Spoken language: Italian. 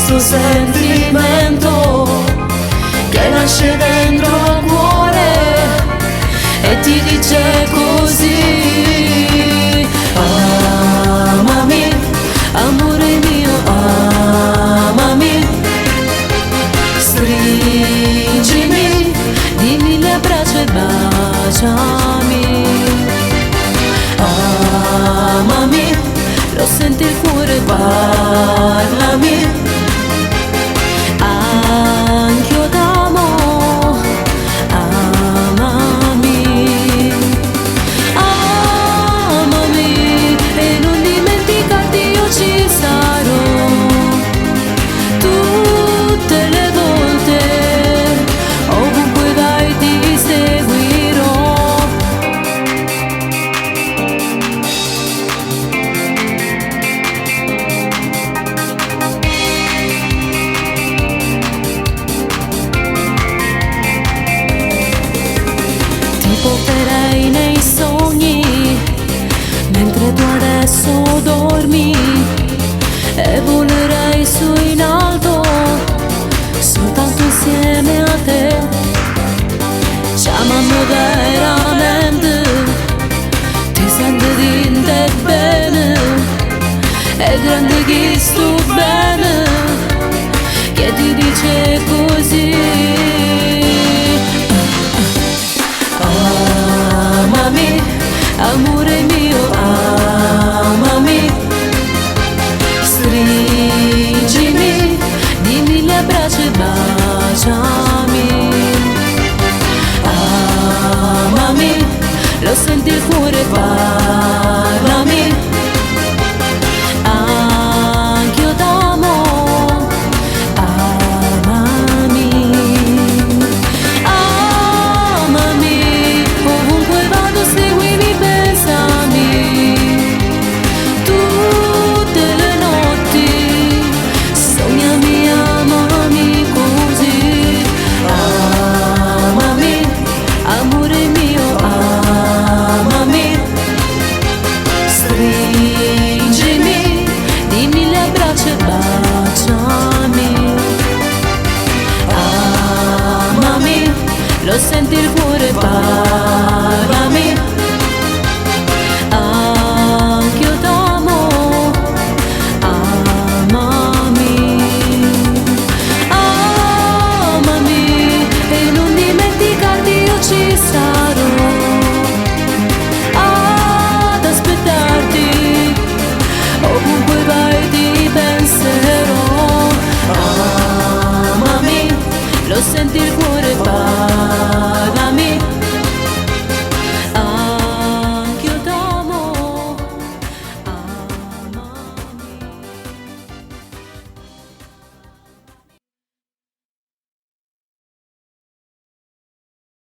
questo sentimento che nasce dentro al cuore e ti dice così: amami, amore mio, amami, stringimi, dimmi le braccia e baciami. Amami, lo senti il cuore, parlami, anch'io t'amo, amami, amami, e non dimenticarti io ci sarò, tutte le volte, ovunque vai ti seguirò. Ti porterei nei sogni mentre tu adesso dormi e volerei su in alto soltanto insieme a te. Ci amiamo veramente, ti senti di te bene, è grande chi sto bene che ti dice così.